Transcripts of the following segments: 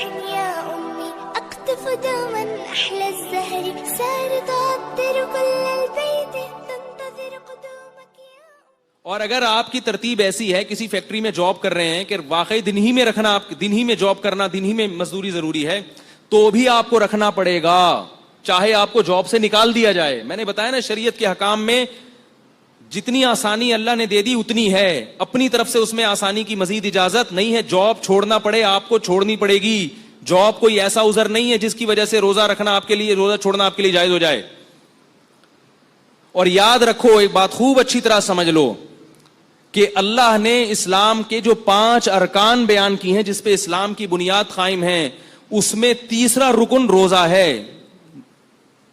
يا أمي أقطف دوما أحلى الزهر سار تعطر كل البيت تنتظر قدومك يا أمي. اور اگر آپ کی ترتیب ایسی ہے کسی فیکٹری میں جاب کر رہے ہیں کہ واقعی دن ہی میں رکھنا، آپ دن ہی میں جاب کرنا، دن ہی میں مزدوری ضروری ہے، تو بھی آپ کو رکھنا پڑے گا، چاہے آپ کو جاب سے نکال دیا جائے. میں نے بتایا نا شریعت کے حکام میں جتنی آسانی اللہ نے دے دی اتنی ہے، اپنی طرف سے اس میں آسانی کی مزید اجازت نہیں ہے. جاب چھوڑنا پڑے آپ کو چھوڑنی پڑے گی. جاب کوئی ایسا عذر نہیں ہے جس کی وجہ سے روزہ رکھنا آپ کے لیے، روزہ چھوڑنا آپ کے لیے جائز ہو جائے. اور یاد رکھو ایک بات خوب اچھی طرح سمجھ لو کہ اللہ نے اسلام کے جو 5 ارکان بیان کی ہیں جس پہ اسلام کی بنیاد قائم ہے، اس میں تیسرا رکن روزہ ہے،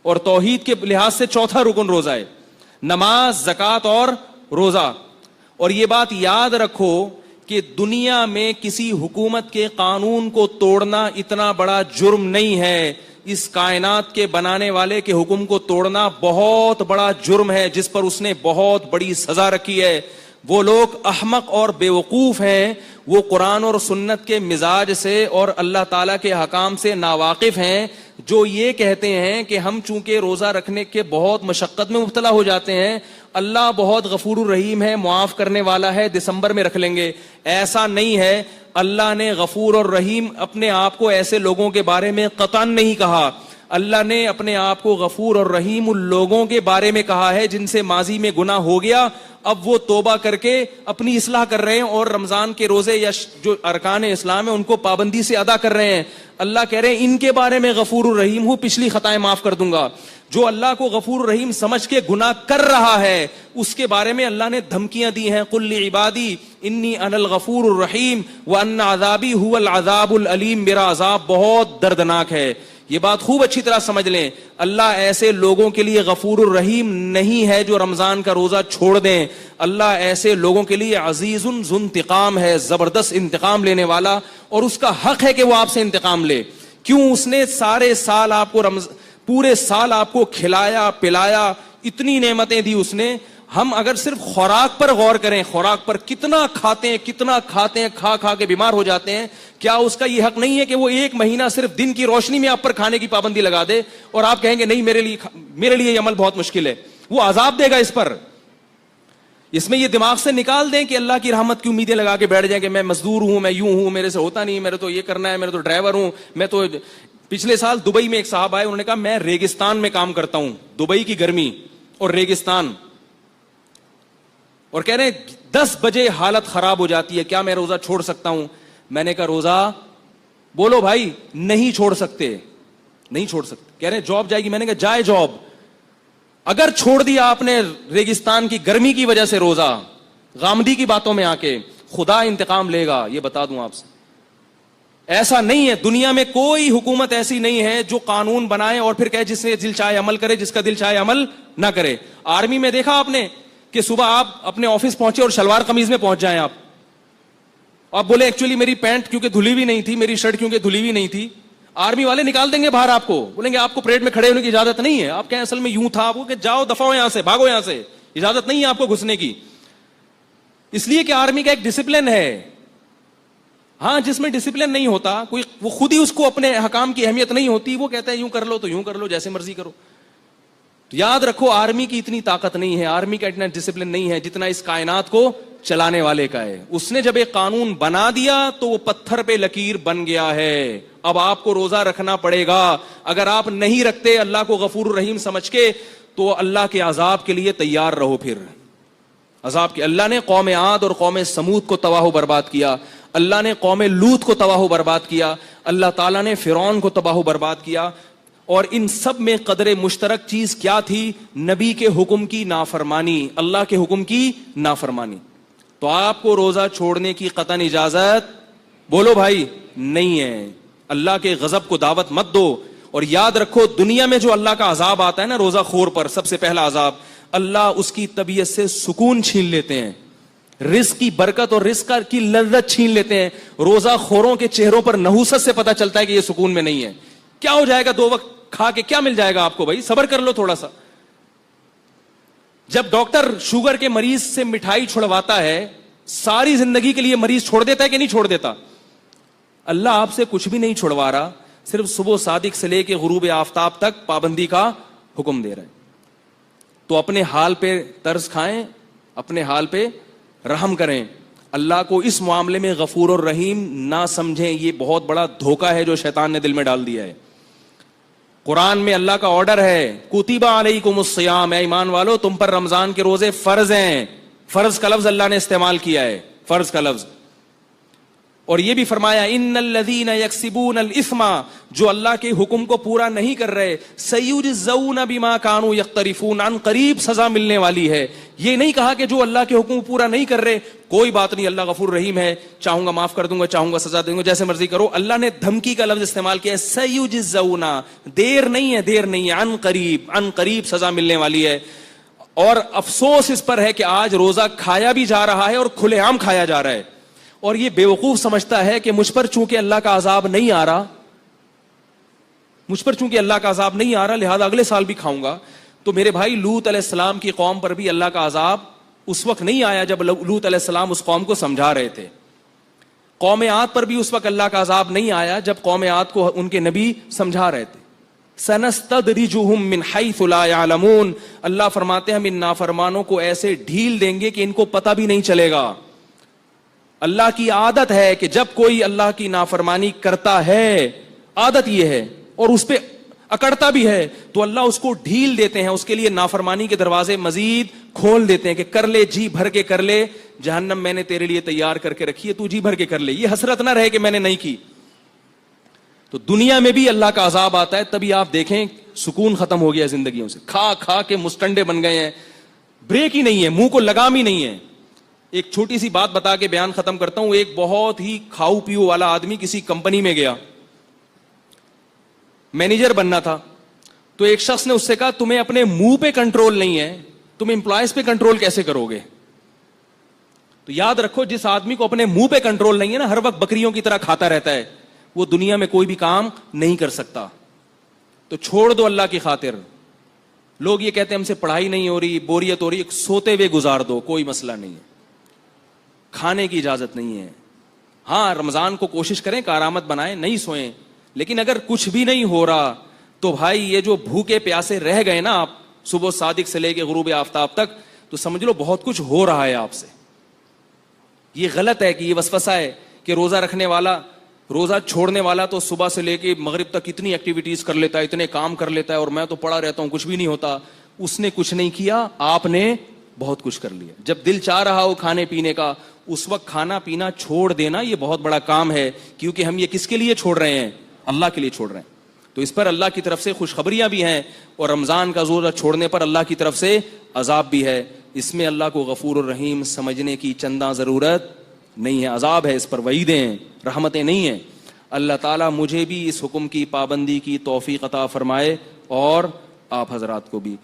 اور توحید کے لحاظ سے چوتھا رکن روزہ ہے، نماز، زکوٰۃ اور روزہ. اور یہ بات یاد رکھو کہ دنیا میں کسی حکومت کے قانون کو توڑنا اتنا بڑا جرم نہیں ہے. اس کائنات کے بنانے والے کے حکم کو توڑنا بہت بڑا جرم ہے جس پر اس نے بہت بڑی سزا رکھی ہے. وہ لوگ احمق اور بیوقوف ہیں، وہ قرآن اور سنت کے مزاج سے اور اللہ تعالیٰ کے حکام سے ناواقف ہیں، جو یہ کہتے ہیں کہ ہم چونکہ روزہ رکھنے کے بہت مشقت میں مبتلا ہو جاتے ہیں، اللہ بہت غفور الرحیم ہے، معاف کرنے والا ہے، دسمبر میں رکھ لیں گے. ایسا نہیں ہے. اللہ نے غفور اور رحیم اپنے آپ کو ایسے لوگوں کے بارے میں قطعاً نہیں کہا. اللہ نے اپنے آپ کو غفور اور رحیم ان لوگوں کے بارے میں کہا ہے جن سے ماضی میں گناہ ہو گیا، اب وہ توبہ کر کے اپنی اصلاح کر رہے ہیں اور رمضان کے روزے یا جو ارکان اسلام ہیں ان کو پابندی سے ادا کر رہے ہیں. اللہ کہہ رہے ہیں ان کے بارے میں غفور الرحیم ہوں، پچھلی خطائیں معاف کر دوں گا. جو اللہ کو غفور الرحیم سمجھ کے گناہ کر رہا ہے اس کے بارے میں اللہ نے دھمکیاں دی ہیں. قل لعبادی انی انا الغفور الرحیم وان عذابی هو العذاب العلیم. میرا عذاب بہت دردناک ہے. یہ بات خوب اچھی طرح سمجھ لیں. اللہ ایسے لوگوں کے لیے غفور الرحیم نہیں ہے جو رمضان کا روزہ چھوڑ دیں. اللہ ایسے لوگوں کے لیے عزیز ذو انتقام ہے، زبردست انتقام لینے والا، اور اس کا حق ہے کہ وہ آپ سے انتقام لے. کیوں؟ اس نے سارے سال آپ کو پورے سال آپ کو کھلایا پلایا، اتنی نعمتیں دی اس نے. ہم اگر صرف خوراک پر غور کریں، خوراک پر کتنا کھاتے ہیں، کھا کھا کے بیمار ہو جاتے ہیں. کیا اس کا یہ حق نہیں ہے کہ وہ 1 مہینہ صرف دن کی روشنی میں آپ پر کھانے کی پابندی لگا دے اور آپ کہیں گے نہیں میرے لیے یہ عمل بہت مشکل ہے؟ وہ عذاب دے گا اس پر. اس میں یہ دماغ سے نکال دیں کہ اللہ کی رحمت کی امیدیں لگا کے بیٹھ جائیں کہ میں مزدور ہوں، میں یوں ہوں، میرے سے ہوتا نہیں، میرے تو یہ کرنا ہے، میرے تو ڈرائیور ہوں، میں تو. پچھلے سال دبئی میں ایک صاحب آئے، انہوں نے کہا میں ریگستان میں کام کرتا ہوں، دبئی کی گرمی اور ریگستان، اور کہہ رہے ہیں 10 بجے حالت خراب ہو جاتی ہے، کیا میں روزہ چھوڑ سکتا ہوں؟ میں نے کہا روزہ بولو بھائی، نہیں چھوڑ سکتے. کہہ رہے جاب جائے گی. میں نے کہا جائے جاب. اگر چھوڑ دیا آپ نے ریگستان کی گرمی کی وجہ سے روزہ، غامدی کی باتوں میں آ کے، خدا انتقام لے گا، یہ بتا دوں آپ سے. ایسا نہیں ہے. دنیا میں کوئی حکومت ایسی نہیں ہے جو قانون بنائے اور پھر کہے جس سے دل چاہے عمل کرے، جس کا دل چاہے عمل نہ کرے. آرمی میں دیکھا آپ نے کہ صبح آپ اپنے آفس پہنچے اور شلوار قمیض میں پہنچ جائیں. آپ بولے ایکچولی میری پینٹ کیونکہ دھلی ہوئی نہیں تھی، میری شرٹ کیونکہ دھلی ہوئی نہیں تھی، آرمی والے نکال دیں گے باہر. آپ کو بولیں گے آپ کو پریڈ میں کھڑے ہونے کی اجازت نہیں ہے. آپ کہیں اصل میں یوں تھا، آپ کو کہ جاؤ دفعہ ہو یہاں سے، بھاگو یہاں سے، اجازت نہیں ہے آپ کو گھسنے کی. اس لیے کہ آرمی کا ایک ڈسپلن ہے. ہاں جس میں ڈسپلن نہیں ہوتا کوئی، وہ خود ہی اس کو اپنے حکام کی اہمیت نہیں ہوتی، وہ کہتا ہے یوں کر لو تو یوں کر لو، جیسے مرضی کرو. تو یاد رکھو آرمی کی اتنی طاقت نہیں ہے، آرمی کا اتنا ڈسپلن نہیں ہے جتنا اس کائنات کو چلانے والے کا ہے. اس نے جب ایک قانون بنا دیا تو وہ پتھر پہ لکیر بن گیا ہے. اب آپ کو روزہ رکھنا پڑے گا. اگر آپ نہیں رکھتے اللہ کو غفور الرحیم سمجھ کے تو اللہ کے عذاب کے لیے تیار رہو. پھر عذاب کے اللہ نے قوم عاد اور قوم سمود کو تباہ و برباد کیا. اللہ نے قوم لوط کو تباہ و برباد کیا. اللہ تعالیٰ نے فرعون کو تباہ و برباد کیا. اور ان سب میں قدر مشترک چیز کیا تھی؟ نبی کے حکم کی نافرمانی، اللہ کے حکم کی نافرمانی. تو آپ کو روزہ چھوڑنے کی قطعاً اجازت بولو بھائی نہیں ہے. اللہ کے غضب کو دعوت مت دو. اور یاد رکھو دنیا میں جو اللہ کا عذاب آتا ہے نا روزہ خور پر، سب سے پہلا عذاب اللہ اس کی طبیعت سے سکون چھین لیتے ہیں، رزق کی برکت اور رزق کی لذت چھین لیتے ہیں. روزہ خوروں کے چہروں پر نحوست سے پتہ چلتا ہے کہ یہ سکون میں نہیں ہے. کیا ہو جائے گا 2 وقت کھا کے؟ کیا مل جائے گا آپ کو؟ بھائی صبر کر لو تھوڑا سا. جب ڈاکٹر شوگر کے مریض سے مٹھائی چھڑواتا ہے، ساری زندگی کے لیے مریض چھوڑ دیتا ہے کہ نہیں چھوڑ دیتا؟ اللہ آپ سے کچھ بھی نہیں چھڑوا رہا, صرف صبح صادق سے لے کے غروب آفتاب تک پابندی کا حکم دے رہا ہے. تو اپنے حال پہ ترس کھائیں, اپنے حال پہ رحم کریں. اللہ کو اس معاملے میں غفور اور رحیم نہ سمجھیں, یہ بہت بڑا دھوکہ ہے جو شیطان نے دل میں ڈال دیا ہے. قرآن میں اللہ کا آرڈر ہے, کتب علیکم الصیام, اے ایمان والو تم پر رمضان کے روزے فرض ہیں. فرض کا لفظ اللہ نے استعمال کیا ہے, فرض کا لفظ. اور یہ بھی فرمایا ان الذین یکسبون الاثم, جو اللہ کے حکم کو پورا نہیں کر رہے, سیجزون بما کانوا یقترفون, عن قریب سزا ملنے والی ہے. یہ نہیں کہا کہ جو اللہ کے حکم کو پورا نہیں کر رہے کوئی بات نہیں, اللہ غفور رحیم ہے, چاہوں گا معاف کر دوں گا, چاہوں گا سزا دوں گا, جیسے مرضی کرو. اللہ نے دھمکی کا لفظ استعمال کیا ہے, سیجزون, دیر نہیں ہے, دیر نہیں ہے, عن قریب سزا ملنے والی ہے. اور افسوس اس پر ہے کہ آج روزہ کھایا بھی جا رہا ہے اور کھلے عام کھایا جا رہا ہے. اور یہ بیوقوف سمجھتا ہے کہ مجھ پر چونکہ اللہ کا عذاب نہیں آ رہا, مجھ پر چونکہ اللہ کا عذاب نہیں آ رہا لہذا اگلے سال بھی کھاؤں گا. تو میرے بھائی, لوط علیہ السلام کی قوم پر بھی اللہ کا عذاب اس وقت نہیں آیا جب لوط علیہ السلام اس قوم کو سمجھا رہے تھے. قوم عاد پر بھی اس وقت اللہ کا عذاب نہیں آیا جب قوم عاد کو ان کے نبی سمجھا رہے تھے. سنستدرجہم من حیث لا یعلمون, اللہ فرماتے ہیں ہم ان نافرمانوں کو ایسے ڈھیل دیں گے کہ ان کو پتہ بھی نہیں چلے گا. اللہ کی عادت ہے کہ جب کوئی اللہ کی نافرمانی کرتا ہے, عادت یہ ہے, اور اس پہ اکڑتا بھی ہے, تو اللہ اس کو ڈھیل دیتے ہیں, اس کے لیے نافرمانی کے دروازے مزید کھول دیتے ہیں کہ کر لے, جی بھر کے کر لے, جہنم میں نے تیرے لیے تیار کر کے رکھی ہے, تو جی بھر کے کر لے, یہ حسرت نہ رہے کہ میں نے نہیں کی. تو دنیا میں بھی اللہ کا عذاب آتا ہے, تبھی آپ دیکھیں سکون ختم ہو گیا زندگیوں سے, کھا کھا کے مستنڈے بن گئے ہیں, بریک ہی نہیں ہے, منہ کو لگام ہی نہیں ہے. ایک چھوٹی سی بات بتا کے بیان ختم کرتا ہوں. ایک بہت ہی کھاؤ پیو والا آدمی کسی کمپنی میں گیا, مینیجر بننا تھا. تو ایک شخص نے اس سے کہا تمہیں اپنے منہ پہ کنٹرول نہیں ہے, تم امپلائیز پہ کنٹرول کیسے کرو گے؟ تو یاد رکھو, جس آدمی کو اپنے منہ پہ کنٹرول نہیں ہے نا, ہر وقت بکریوں کی طرح کھاتا رہتا ہے, وہ دنیا میں کوئی بھی کام نہیں کر سکتا. تو چھوڑ دو اللہ کی خاطر. لوگ یہ کہتے ہیں ہم سے پڑھائی نہیں ہو رہی, بوریت ہو رہی, سوتے ہوئے گزار دو, کوئی مسئلہ نہیں ہے, کھانے کی اجازت نہیں ہے. ہاں رمضان کو کوشش کریں کارآمد بنائیں, نہیں سوئیں. لیکن اگر کچھ بھی نہیں ہو رہا تو بھائی یہ جو بھوکے پیاسے رہ گئے نا آپ صبح صادق سے لے کے غروب آفتاب تک, تو سمجھ لو بہت کچھ ہو رہا ہے آپ سے. یہ غلط ہے کہ یہ وسوسہ ہے کہ روزہ رکھنے والا, روزہ چھوڑنے والا تو صبح سے لے کے مغرب تک اتنی ایکٹیویٹیز کر لیتا ہے, اتنے کام کر لیتا ہے, اور میں تو پڑا رہتا ہوں, کچھ بھی نہیں ہوتا. اس نے کچھ نہیں کیا, آپ نے بہت کچھ کر لیا. جب دل چاہ رہا ہو کھانے پینے کا, اس وقت کھانا پینا چھوڑ دینا یہ بہت بڑا کام ہے, کیونکہ ہم یہ کس کے لیے چھوڑ رہے ہیں؟ اللہ کے لیے چھوڑ رہے ہیں. تو اس پر اللہ کی طرف سے خوشخبریاں بھی ہیں, اور رمضان کا روزہ چھوڑنے پر اللہ کی طرف سے عذاب بھی ہے. اس میں اللہ کو غفور الرحیم سمجھنے کی چندہ ضرورت نہیں ہے. عذاب ہے, اس پر وعیدیں ہیں, رحمتیں نہیں ہیں. اللہ تعالیٰ مجھے بھی اس حکم کی پابندی کی توفیق عطا فرمائے اور آپ حضرات کو بھی.